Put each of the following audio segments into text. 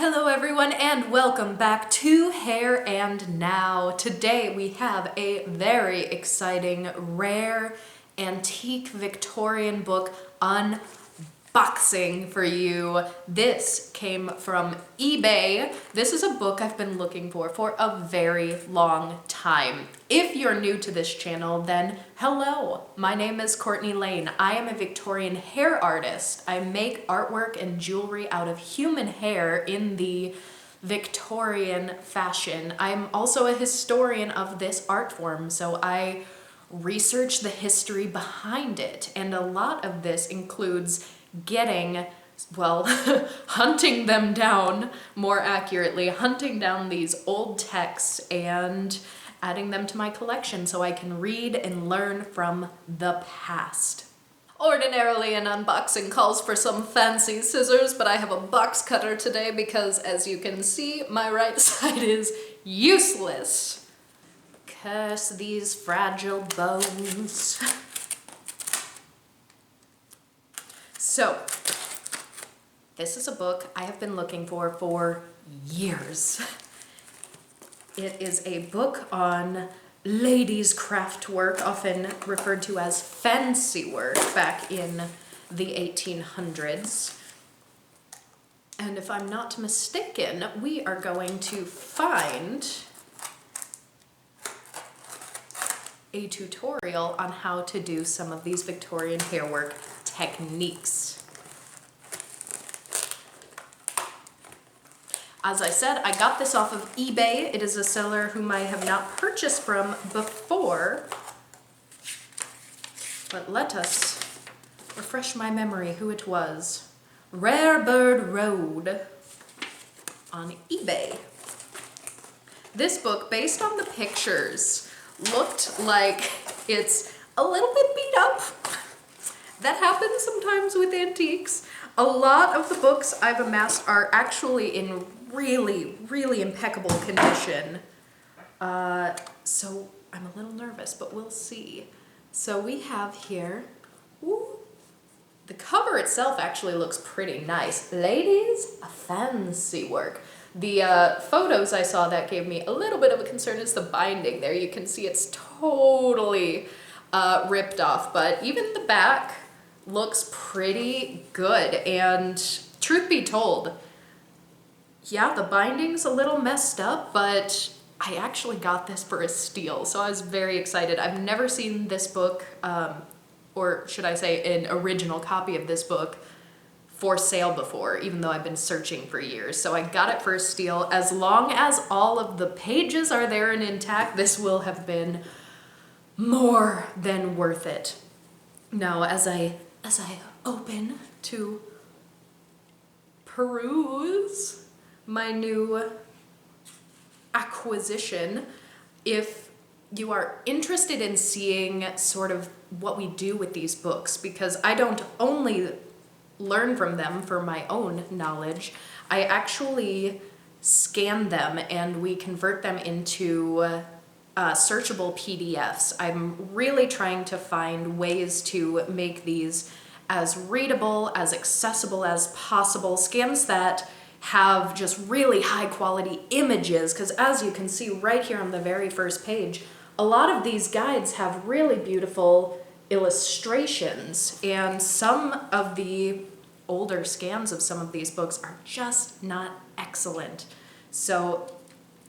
Hello everyone and welcome back to Hair and Now. Today we have a very exciting, rare, antique Victorian book unboxing for you. This came from eBay. This is a book I've been looking for a very long time. If you're new to this channel, then hello. My name is Courtney Lane. I am a Victorian hair artist. I make artwork and jewelry out of human hair in the Victorian fashion. I'm also a historian of this art form, so I research the history behind it, and a lot of this includes getting, well, hunting them down, more accurately, hunting down these old texts and adding them to my collection so I can read and learn from the past. Ordinarily, an unboxing calls for some fancy scissors, but I have a box cutter today because, as you can see, my right side is useless. Curse these fragile bones. So, this is a book I have been looking for years. It is a book on ladies' craft work, often referred to as fancy work, back in the 1800s. And if I'm not mistaken, we are going to find a tutorial on how to do some of these Victorian hairwork techniques. As I said, I got this off of eBay. It is a seller whom I have not purchased from before, but let us refresh my memory who it was. Rarebirdroad on eBay. This book, based on the pictures, looked like it's a little bit beat up. That happens sometimes with antiques. A lot of the books I've amassed are actually in really impeccable condition. So I'm a little nervous, but we'll see. So we have here, the cover itself actually looks pretty nice. Ladies, fancy work. The photos I saw that gave me a little bit of a concern is the binding there. You can see it's totally ripped off, but even the back looks pretty good. And truth be told, yeah, the binding's a little messed up, but I actually got this for a steal, so I was very excited. I've never seen this book, or should I say an original copy of this book, for sale before, even though I've been searching for years. So I got it for a steal. As long as all of the pages are there and intact, this will have been more than worth it. Now, as I open to peruse my new acquisition, if you are interested in seeing sort of what we do with these books, because I don't only learn from them for my own knowledge, I actually scan them and we convert them into searchable PDFs. I'm really trying to find ways to make these as readable, as accessible as possible, scans that have just really high quality images, because as you can see right here on the very first page, a lot of these guides have really beautiful illustrations, and some of the older scans of some of these books are just not excellent. So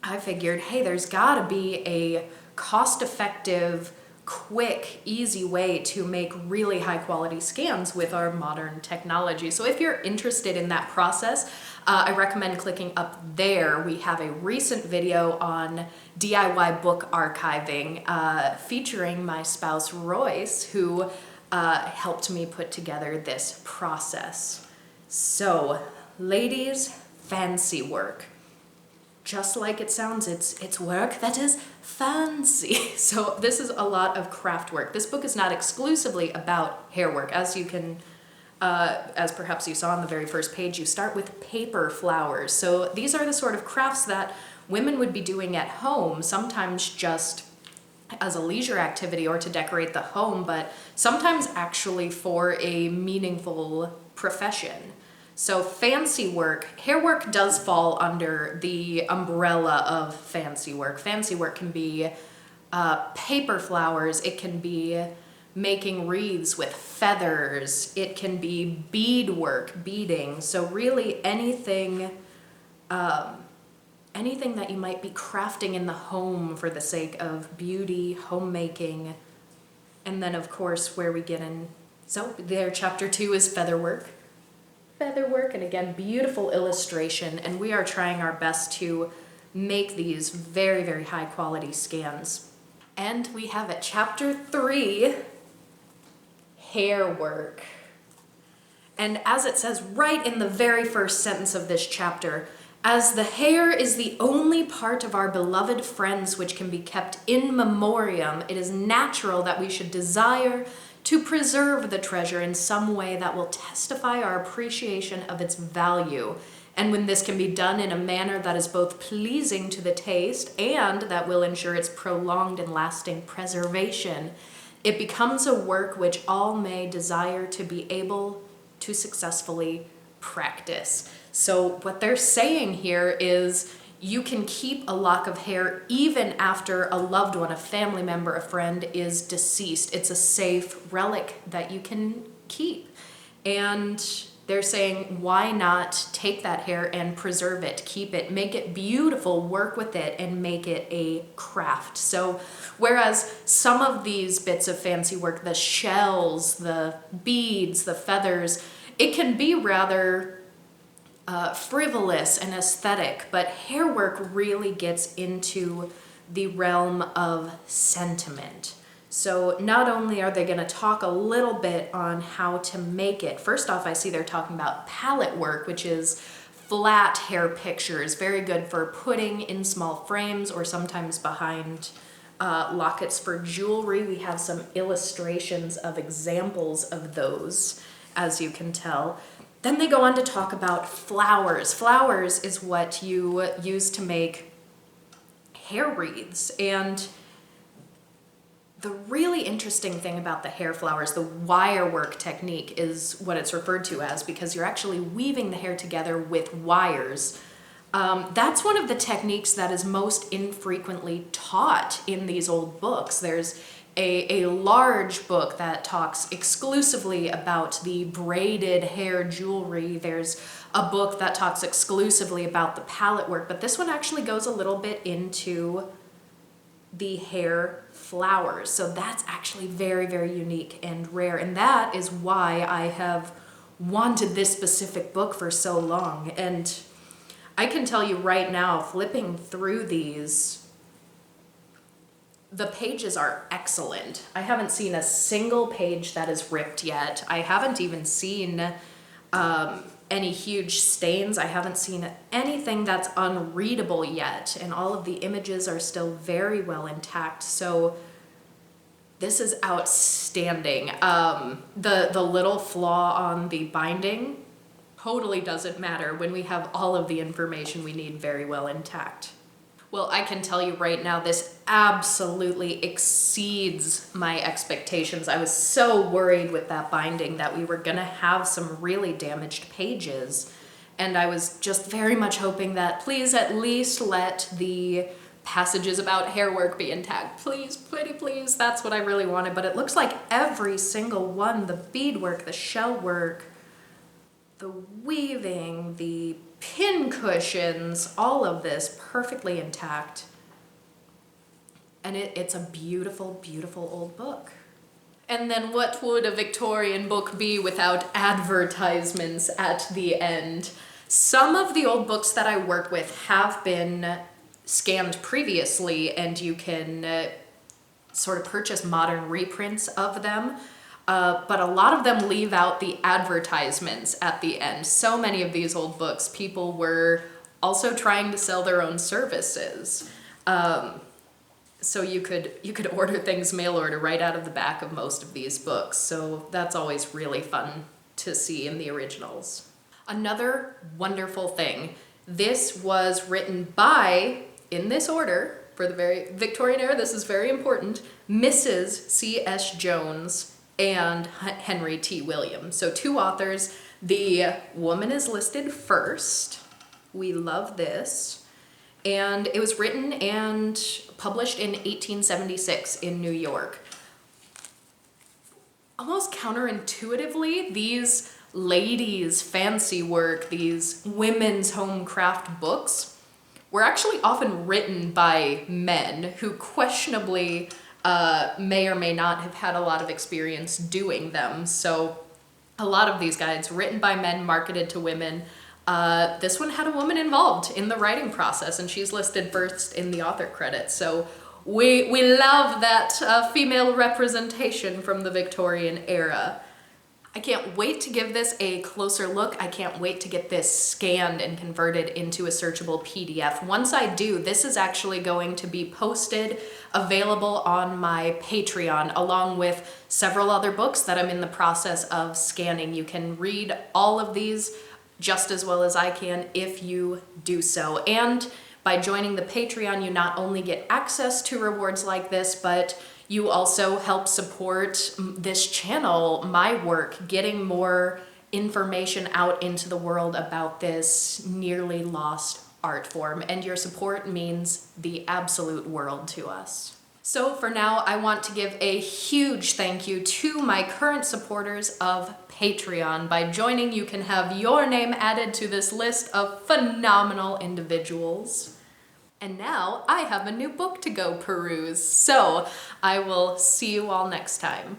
I figured, hey, there's gotta be a cost-effective, quick, easy way to make really high quality scans with our modern technology. So if you're interested in that process, I recommend clicking up there. We have a recent video on DIY book archiving featuring my spouse Royce, who helped me put together this process. So, ladies, fancy work. Just like it sounds, it's work that is fancy. So this is a lot of craft work. This book is not exclusively about hair work. As you can, as perhaps you saw on the very first page, you start with paper flowers. So these are the sort of crafts that women would be doing at home, sometimes just as a leisure activity or to decorate the home, but sometimes actually for a meaningful profession. So fancy work, hair work does fall under the umbrella of fancy work. Fancy work can be paper flowers, it can be making wreaths with feathers, it can be beadwork, beading. So really anything that you might be crafting in the home for the sake of beauty, homemaking. And then of course where we get in, so there chapter 2 is featherwork. Featherwork, and again, beautiful illustration, and we are trying our best to make these very, very high quality scans. And we have at chapter 3, hair work. And as it says right in the very first sentence of this chapter, as the hair is the only part of our beloved friends which can be kept in memoriam, it is natural that we should desire to preserve the treasure in some way that will testify our appreciation of its value. And when this can be done in a manner that is both pleasing to the taste and that will ensure its prolonged and lasting preservation, it becomes a work which all may desire to be able to successfully practice. So what they're saying here is you can keep a lock of hair even after a loved one, a family member, a friend is deceased. It's a safe relic that you can keep. And they're saying, why not take that hair and preserve it, keep it, make it beautiful, work with it, and make it a craft. So whereas some of these bits of fancy work, the shells, the beads, the feathers, it can be rather frivolous and aesthetic, but hair work really gets into the realm of sentiment. So not only are they going to talk a little bit on how to make it, first off I see they're talking about palette work, which is flat hair pictures, very good for putting in small frames or sometimes behind lockets for jewelry. We have some illustrations of examples of those, as you can tell. Then they go on to talk about flowers. Flowers is what you use to make hair wreaths. And the really interesting thing about the hair flowers, the wire work technique is what it's referred to as, because you're actually weaving the hair together with wires. That's one of the techniques that is most infrequently taught in these old books. There's a large book that talks exclusively about the braided hair jewelry. There's a book that talks exclusively about the palette work, but this one actually goes a little bit into the hair flowers. So that's actually very, very unique and rare. And that is why I have wanted this specific book for so long. And I can tell you right now, flipping through these, the pages are excellent. I haven't seen a single page that is ripped yet. I haven't even seen any huge stains. I haven't seen anything that's unreadable yet, and all of the images are still very well intact. So this is outstanding. The little flaw on the binding totally doesn't matter when we have all of the information we need very well intact. Well, I can tell you right now, this absolutely exceeds my expectations. I was so worried with that binding that we were gonna have some really damaged pages. And I was just very much hoping that please at least let the passages about hair work be intact. Please, pretty please, that's what I really wanted. But it looks like every single one, the beadwork, the shell work, the weaving, the pin cushions, all of this perfectly intact. And it's a beautiful, beautiful old book. And then what would a Victorian book be without advertisements at the end? Some of the old books that I work with have been scanned previously, and you can sort of purchase modern reprints of them. But a lot of them leave out the advertisements at the end. So many of these old books, people were also trying to sell their own services. So you could order things mail order right out of the back of most of these books. So that's always really fun to see in the originals. Another wonderful thing, this was written by, in this order, for the very Victorian era, this is very important, Mrs. C.S. Jones and Henry T. Williams. So two authors. The woman is listed first. We love this. And it was written and published in 1876 in New York. Almost counterintuitively, these ladies' fancy work, these women's home craft books, were actually often written by men who questionably may or may not have had a lot of experience doing them. So a lot of these guides written by men, marketed to women. This one had a woman involved in the writing process, and she's listed first in the author credits. So we love that female representation from the Victorian era. I can't wait to give this a closer look. I can't wait to get this scanned and converted into a searchable PDF. Once I do, this is actually going to be posted, available on my Patreon, along with several other books that I'm in the process of scanning. You can read all of these just as well as I can if you do so. And by joining the Patreon, you not only get access to rewards like this, but you also help support this channel, my work, getting more information out into the world about this nearly lost art form. And your support means the absolute world to us. So for now, I want to give a huge thank you to my current supporters of Patreon. By joining, you can have your name added to this list of phenomenal individuals. And now I have a new book to go peruse, so I will see you all next time.